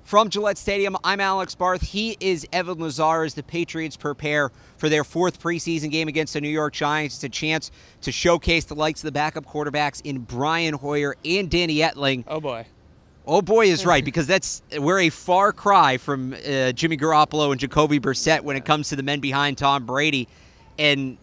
From Gillette Stadium, I'm Alex Barth. He is Evan Lazar as the Patriots prepare for their fourth preseason game against the New York Giants. It's a chance to showcase the likes of the backup quarterbacks in Brian Hoyer and Danny Etling. Oh, boy. Oh, boy is right, because we're a far cry from Jimmy Garoppolo and Jacoby Brissett when it comes to the men behind Tom Brady. And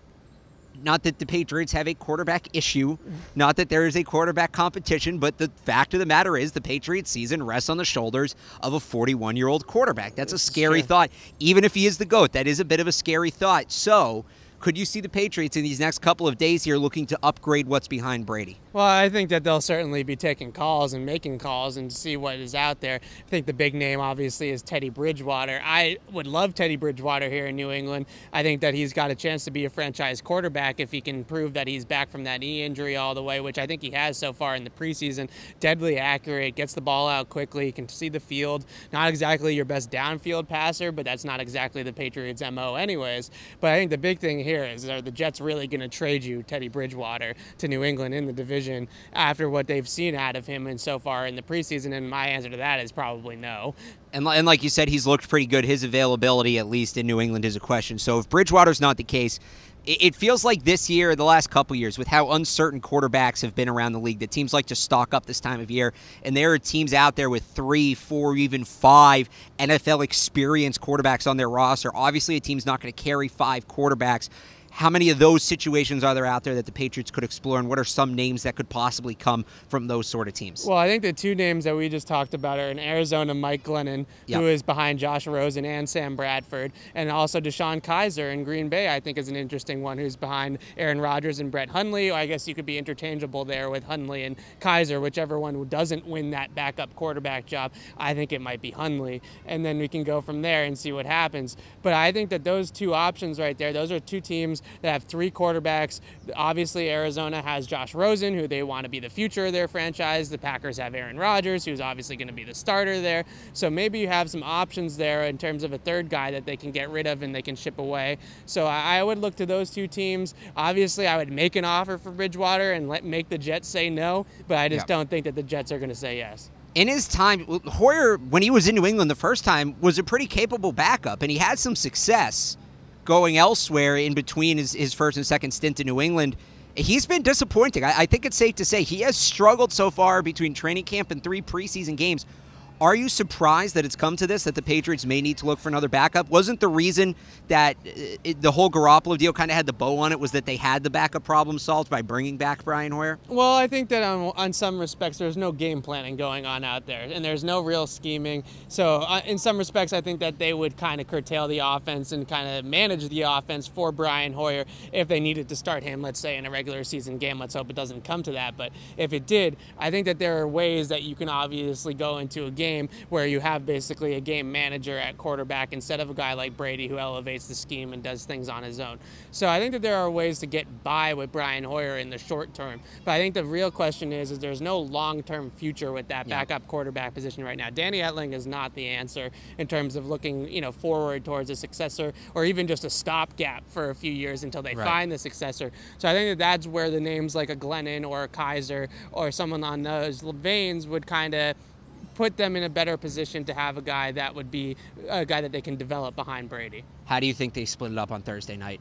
not that the Patriots have a quarterback issue, not that there is a quarterback competition, but the fact of the matter is the Patriots season rests on the shoulders of a 41-year-old quarterback. That's a scary thought. Even if he is the GOAT, that is a bit of a scary thought. So could you see the Patriots in these next couple of days here looking to upgrade what's behind Brady? Well, I think that they'll certainly be taking calls and making calls and see what is out there. I think the big name, obviously, is Teddy Bridgewater. I would love Teddy Bridgewater here in New England. I think that he's got a chance to be a franchise quarterback if he can prove that he's back from that knee injury all the way, which I think he has so far in the preseason. Deadly accurate, gets the ball out quickly, can see the field. Not exactly your best downfield passer, but that's not exactly the Patriots' MO anyways. But I think the big thing here is, are the Jets really going to trade you Teddy Bridgewater to New England in the division after what they've seen out of him and so far in the preseason? And my answer to that is probably no. And like you said, he's looked pretty good. His availability, at least in New England, is a question. So if Bridgewater's not the case, it feels like this year, the last couple years, with how uncertain quarterbacks have been around the league, that teams like to stock up this time of year. And there are teams out there with 3, 4, even 5 NFL experienced quarterbacks on their roster. Obviously, a team's not going to carry 5 quarterbacks. How many of those situations are there out there that the Patriots could explore, and what are some names that could possibly come from those sort of teams? Well, I think the two names that we just talked about are in Arizona, Mike Glennon, who is behind Josh Rosen and Sam Bradford, and also Deshaun Kaiser in Green Bay, I think, is an interesting one, who's behind Aaron Rodgers and Brett Hundley. I guess you could be interchangeable there with Hundley and Kaiser, whichever one doesn't win that backup quarterback job. I think it might be Hundley, and then we can go from there and see what happens. But I think that those two options right there, those are two teams that have 3 quarterbacks. Obviously, Arizona has Josh Rosen, who they want to be the future of their franchise. The Packers have Aaron Rodgers, who's obviously going to be the starter there. So maybe you have some options there in terms of a third guy that they can get rid of and they can ship away. So I would look to those two teams. Obviously, I would make an offer for Bridgewater and make the Jets say no, but I just don't think that the Jets are going to say yes. In his time, Hoyer, when he was in New England the first time, was a pretty capable backup, and he had some success going elsewhere in between his first and second stint in New England. He's been disappointing. I think it's safe to say he has struggled so far between training camp and 3 preseason games. Are you surprised that it's come to this, that the Patriots may need to look for another backup? Wasn't the reason that the whole Garoppolo deal kind of had the bow on it was that they had the backup problem solved by bringing back Brian Hoyer? Well, I think that on some respects there's no game planning going on out there, and there's no real scheming. So in some respects, I think that they would kind of curtail the offense and kind of manage the offense for Brian Hoyer if they needed to start him, let's say, in a regular season game. Let's hope it doesn't come to that. But if it did, I think that there are ways that you can obviously go into a game where you have basically a game manager at quarterback instead of a guy like Brady who elevates the scheme and does things on his own. So I think that there are ways to get by with Brian Hoyer in the short term. But I think the real question is there's no long-term future with that backup quarterback position right now. Danny Etling is not the answer in terms of looking, forward towards a successor, or even just a stopgap for a few years until they find the successor. So I think that that's where the names like a Glennon or a Kaiser or someone on those veins would kind of put them in a better position to have a guy that would be a guy that they can develop behind Brady. How do you think they split it up on Thursday night?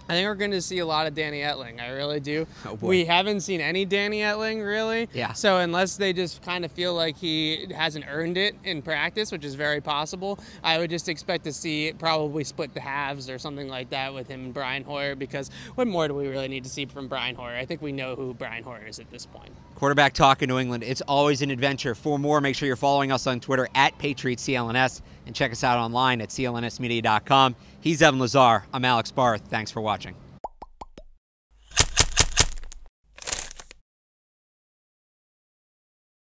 I think we're going to see a lot of Danny Etling. I really do. Oh boy. We haven't seen any Danny Etling, really. Yeah. So unless they just kind of feel like he hasn't earned it in practice, which is very possible, I would just expect to see probably split the halves or something like that with him and Brian Hoyer, because what more do we really need to see from Brian Hoyer? I think we know who Brian Hoyer is at this point. Quarterback talk in New England. It's always an adventure. For more, make sure you're following us on Twitter at Patriots CLNS, and check us out online at clnsmedia.com. He's Evan Lazar. I'm Alex Barth. Thanks for watching.